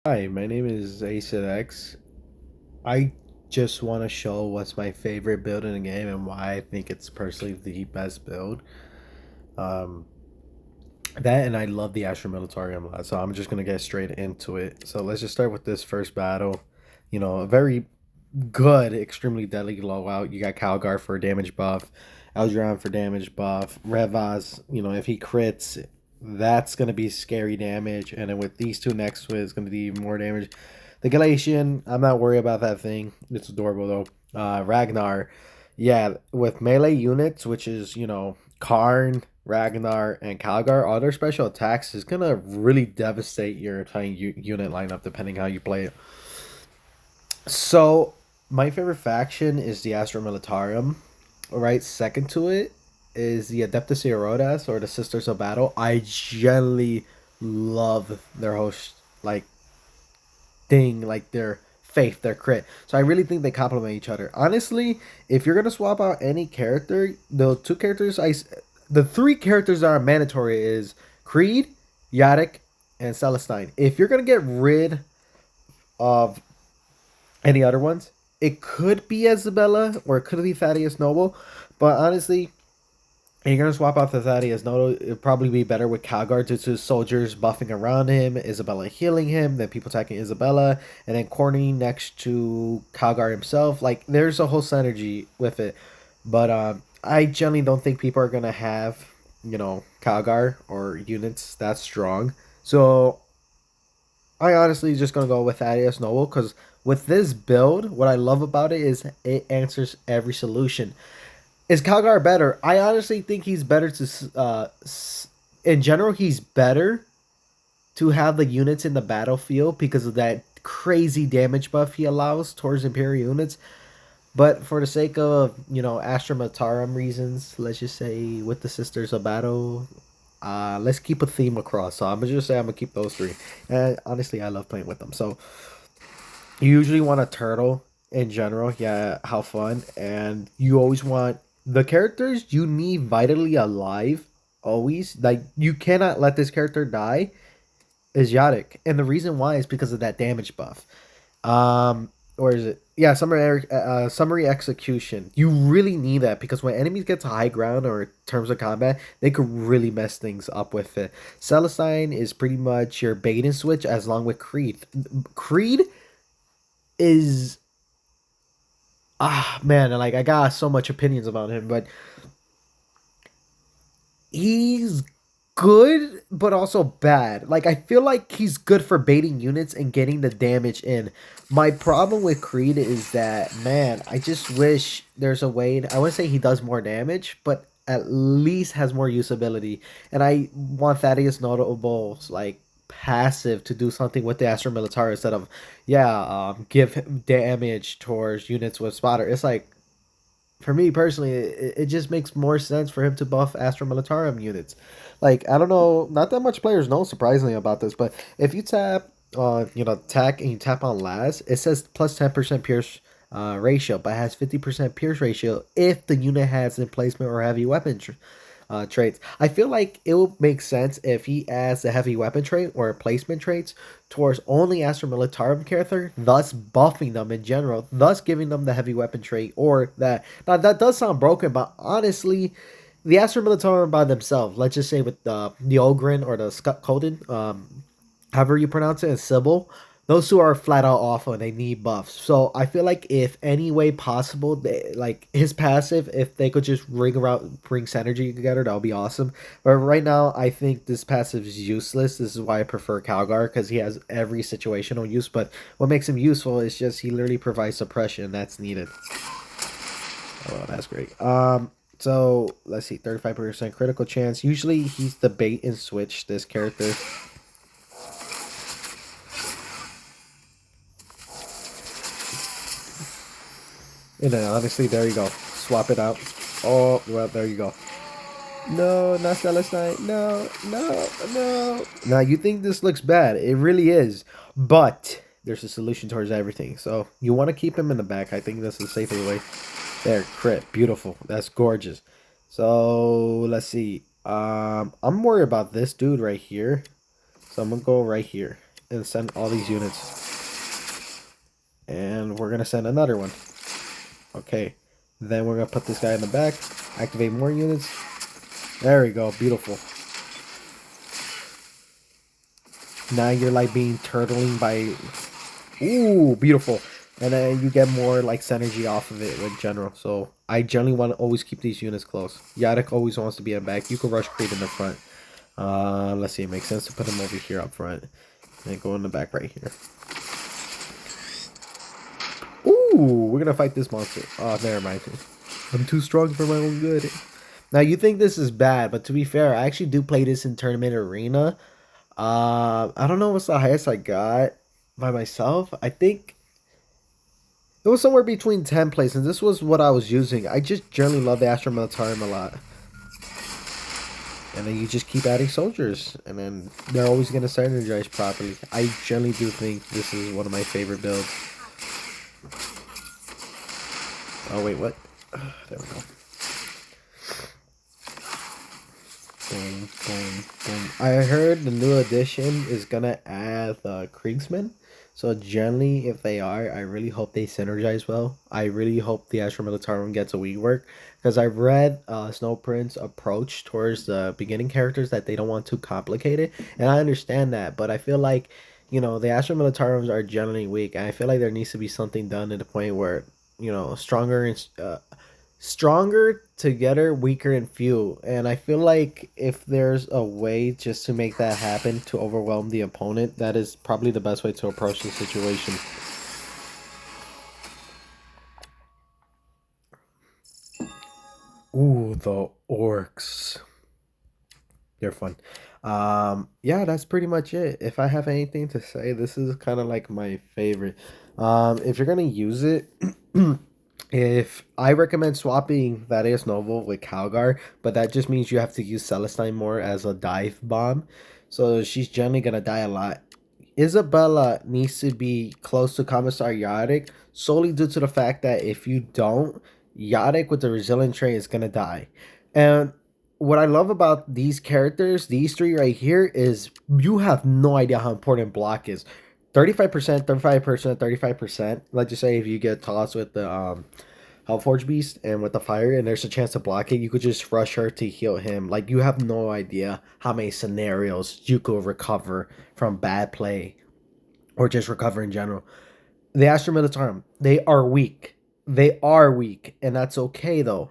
Hi, my name is AcidX. I just want to show what's my favorite build in the game and why I think it's personally the best build. Um, that and I love the Astra Militarum a lot, so I'm just gonna get straight into it. So let's just start with this first battle. A very good, extremely deadly loadout. You got Calgar for damage buff, Eldron for damage buff, Revaz. If he crits, that's gonna be scary damage, and then with these two next to it, it's gonna be even more damage. The Galatian, I'm not worried about that thing. It's adorable though. Ragnar, yeah, with melee units, which is Karn, Ragnar, and Calgar, all their special attacks is gonna really devastate your entire unit lineup depending how you play it. So my favorite faction is the Astra Militarum. Right, second to it is the Adeptus Erodas or the Sisters of Battle. I generally love their host like thing, like their faith, their crit. So I really think they complement each other. Honestly, if you're gonna swap out any character, the three characters that are mandatory is Creed, Yadek, and Celestine. If you're gonna get rid of any other ones, it could be Isabella or it could be Thaddeus Noble, but honestly, and you're gonna swap out the Thaddeus Noto. It'd probably be better with Calgar due to soldiers buffing around him, Isabella healing him, then people attacking Isabella, and then Corny next to Calgar himself. Like there's a whole synergy with it. But I generally don't think people are gonna have Calgar or units that strong. So I honestly just gonna go with Thaddeus Noble because with this build, what I love about it is it answers every solution. Is Calgar better? I honestly think he's better to. In general, he's better to have the units in the battlefield because of that crazy damage buff he allows towards Imperial units. But for the sake of Astra Militarum reasons, let's just say with the Sisters of Battle, let's keep a theme across. So I'm gonna just say I'm gonna keep those three. And honestly, I love playing with them. So you usually want a turtle in general. Yeah, how fun. And you always want the characters you need vitally alive. Always. Like, you cannot let this character die is Yadic. And the reason why is because of that damage buff. Or is it? Yeah, summary execution. You really need that because when enemies get to high ground or terms of combat, they could really mess things up with it. Celestine is pretty much your bait and switch as long with Creed. Creed is man, like I got so much opinions about him, but he's good but also bad. Like I feel like he's good for baiting units and getting the damage in. My problem with Creed is that man, I just wish there's a way. I wouldn't say he does more damage, but at least has more usability. And I want Thaddeus Notable's like passive to do something with the Astra Militar instead of give him damage towards units with spotter. It's like for me personally, it just makes more sense for him to buff Astra Militarum units. Like, I don't know, not that much players know surprisingly about this, but if you tap on, attack and you tap on last, it says plus 10% pierce ratio, but has 50% pierce ratio if the unit has emplacement or heavy weapon traits. I feel like it would make sense if he adds the heavy weapon trait or placement traits towards only Astra Militarum character, thus buffing them in general, thus giving them the heavy weapon trait or that. Now that does sound broken, but honestly, the Astra Militarum by themselves, let's just say with the Ogren or the Scott Colden, however you pronounce it, and Sybil, those two are flat out awful and they need buffs. So I feel like if any way possible, like his passive, if they could just bring synergy together, that would be awesome. But right now, I think this passive is useless. This is why I prefer Calgar because he has every situational use. But what makes him useful is just he literally provides suppression that's needed. Oh, that's great. So let's see, 35% critical chance. Usually he's the bait and switch. This character. And then honestly, there you go. Swap it out. Oh, well, there you go. No, not Celestine. No, no, no. Now, you think this looks bad. It really is. But there's a solution towards everything. So you want to keep him in the back. I think that's the safer way. There, crit. Beautiful. That's gorgeous. So let's see. I'm worried about this dude right here. So I'm going to go right here. and send all these units. And we're going to send another one. Okay. Then we're going to put this guy in the back. Activate more units. There we go. Beautiful. Now you're like being turtling by... Ooh, beautiful. And then you get more like synergy off of it in general. So I generally want to always keep these units close. Yadek always wants to be in the back. You can rush Creed in the front. Let's see. It makes sense to put him over here up front. And go in the back right here. Ooh, we're gonna fight this monster. Oh, never mind. I'm too strong for my own good. Now you think this is bad, but to be fair, I actually do play this in tournament arena. I don't know what's the highest I got by myself. I think it was somewhere between 10 plays, and this was what I was using. I just generally love the Astra Militarum a lot. And then you just keep adding soldiers, and then they're always going to synergize properly. I generally do think this is one of my favorite builds. Oh, wait, what? There we go. Boom, boom, boom. I heard the new edition is going to add Kriegsmen. So generally, if they are, I really hope they synergize well. I really hope the Astra Militarum gets a weak work. Because I've read Snow Prince's approach towards the beginning characters that they don't want too complicated. And I understand that. But I feel like, you know, the Astra Militarums are generally weak. And I feel like there needs to be something done to the point where, you know, stronger together, weaker and few. And I feel like if there's a way just to make that happen to overwhelm the opponent, that is probably the best way to approach the situation. Ooh, the orcs. They're fun. Yeah, that's pretty much it. If I have anything to say, this is kind of like my favorite. If you're gonna use it, if I recommend swapping Thaddeus Noble with Calgar, but that just means you have to use Celestine more as a dive bomb. So she's generally gonna die a lot. Isabella needs to be close to Commissar Yadic solely due to the fact that if you don't, Yadic with the resilient trait is gonna die. And what I love about these characters, these three right here, is you have no idea how important block is. 35%, 35%, 35%. Let's just say if you get tossed with the Hellforge Beast and with the fire and there's a chance to block it, you could just rush her to heal him. Like, you have no idea how many scenarios you could recover from bad play or just recover in general. The Astra Militarum, they are weak. They are weak, and that's okay though.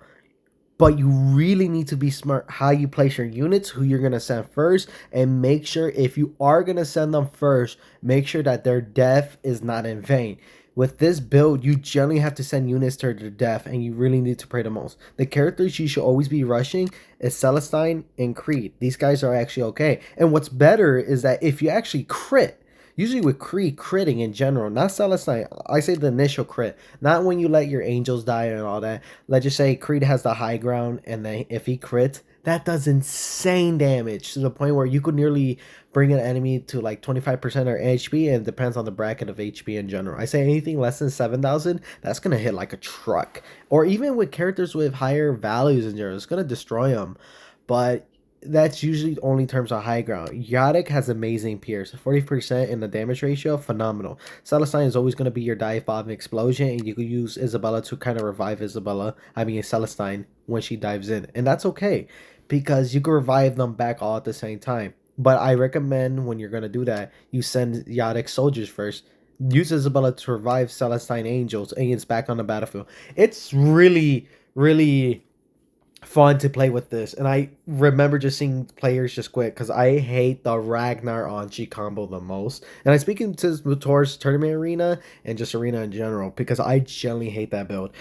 But you really need to be smart how you place your units, who you're going to send first, and make sure if you are going to send them first, make sure that their death is not in vain. With this build, you generally have to send units to their death, and you really need to pray the most. The characters you should always be rushing is Celestine and Creed. These guys are actually okay. And what's better is that if you actually crit, usually with Creed critting in general, not Celestine, I say the initial crit, not when you let your angels die and all that. Let's just say Creed has the high ground, and then if he crits, that does insane damage to the point where you could nearly bring an enemy to like 25% or HP, and it depends on the bracket of HP in general. I say anything less than 7,000, that's going to hit like a truck. Or even with characters with higher values in general, it's going to destroy them. But that's usually only terms of high ground. Yadic has amazing pierce, 40% in the damage ratio, phenomenal. Celestine is always going to be your dive bomb explosion, and you could use Isabella to kind of revive Celestine when she dives in, and that's okay because you can revive them back all at the same time. But I recommend when you're going to do that, you send Yadic soldiers first. Use Isabella to revive Celestine angels, and it's back on the battlefield. It's really, really fun to play with this, and I remember just seeing players just quit because I hate the Ragnar on G combo the most. And I'm speaking to towards tournament arena and just arena in general because I generally hate that build.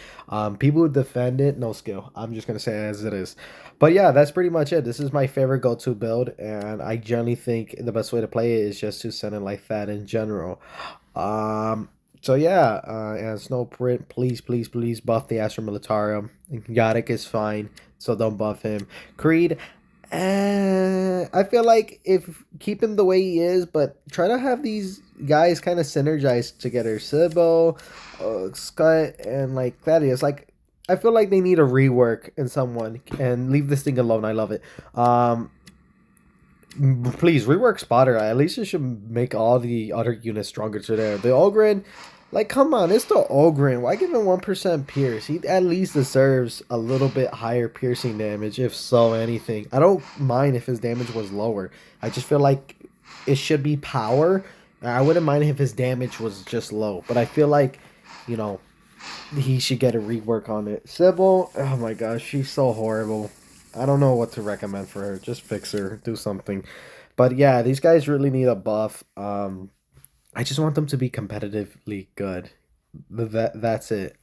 People who defend it, no skill. I'm just gonna say it as it is. But yeah, that's pretty much it. This is my favorite go-to build, and I generally think the best way to play it is just to send it like that in general. Um, so yeah, and Snowprint, please buff the Astra Militarum. Yadic is fine, so don't buff him. Creed, I feel like if keep him the way he is, but try to have these guys kind of synergize together. Sybil, Scott, and like Thaddeus. Like, I feel like they need a rework in someone and leave this thing alone. I love it. Please rework Spotter. At least it should make all the other units stronger to there. The Ogren, like, come on, it's the Ogren. Why give him 1% pierce? He at least deserves a little bit higher piercing damage, if so anything. I don't mind if his damage was lower. I just feel like it should be power. I wouldn't mind if his damage was just low. But I feel like, you know, he should get a rework on it. Sybil, oh my gosh, she's so horrible. I don't know what to recommend for her. Just fix her, do something. But yeah, these guys really need a buff. I just want them to be competitively good. That's it.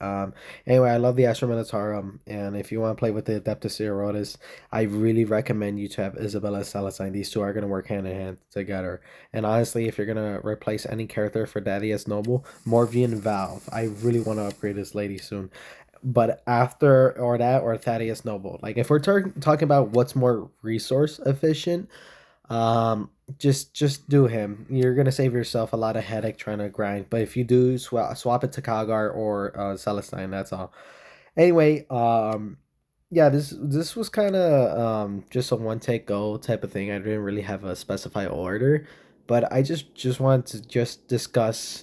Anyway, I love the Astra Militarum, and if you want to play with the Adeptus Erotis, I really recommend you to have Isabella Celestine. These two are gonna work hand in hand together. And honestly, if you're gonna replace any character for Thaddeus Noble, Morvian Valve. I really want to upgrade this lady soon. But after or that or Thaddeus Noble, like if we're talking about what's more resource efficient, um, just do him. You're gonna save yourself a lot of headache trying to grind. But if you do swap it to Kagar or Celestine, that's all. Anyway, yeah, this was kind of just a one take go type of thing. I didn't really have a specified order, but I just wanted to just discuss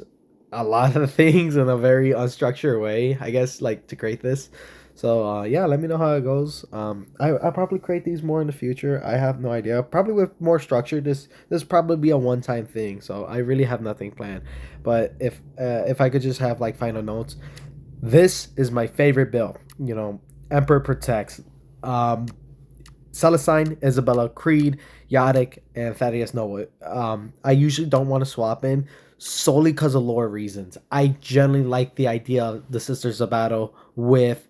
a lot of things in a very unstructured way, I guess, like to create this. So yeah, let me know how it goes. I'll probably create these more in the future. I have no idea. Probably with more structure. This probably be a one time thing. So I really have nothing planned. But if I could just have like final notes, this is my favorite build. You know, Emperor protects. Um, Celestine, Isabella, Creed, Yadic, and Thaddeus Noah. I usually don't want to swap in solely because of lore reasons. I generally like the idea of the Sisters of Battle with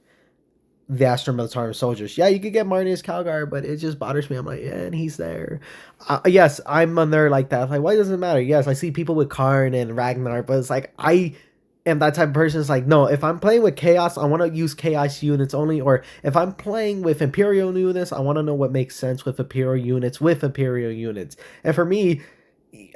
the Astra Militarum soldiers. Yeah, you could get Marnius Calgar, but it just bothers me. I'm like, yeah, and he's there. Yes, I'm a nerd like that. Like, why does it matter? Yes, I see people with Karn and Ragnar, but it's like I am that type of person. It's like, no, if I'm playing with Chaos, I want to use Chaos units only. Or if I'm playing with Imperial units, I want to know what makes sense with Imperial units with Imperial units. And for me,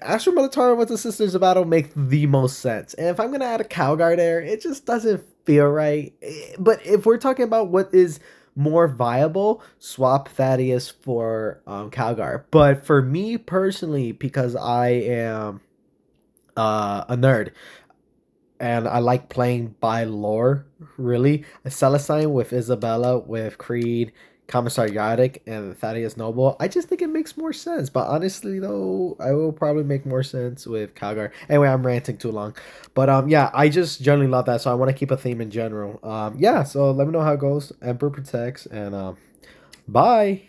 Astra Militarum with the Sisters of Battle make the most sense. And if I'm gonna add a Calgar there, it just doesn't feel right. But if we're talking about what is more viable, swap Thaddeus for Calgar. But for me personally, because I am a nerd, and I like playing by lore, really. Celestine with Isabella, with Creed, Commissar Yardic, and Thaddeus Noble. I just think it makes more sense. But honestly, though, I will probably make more sense with Calgar. Anyway, I'm ranting too long. But yeah, I just generally love that. So I want to keep a theme in general. Yeah, so let me know how it goes. Emperor protects, and bye.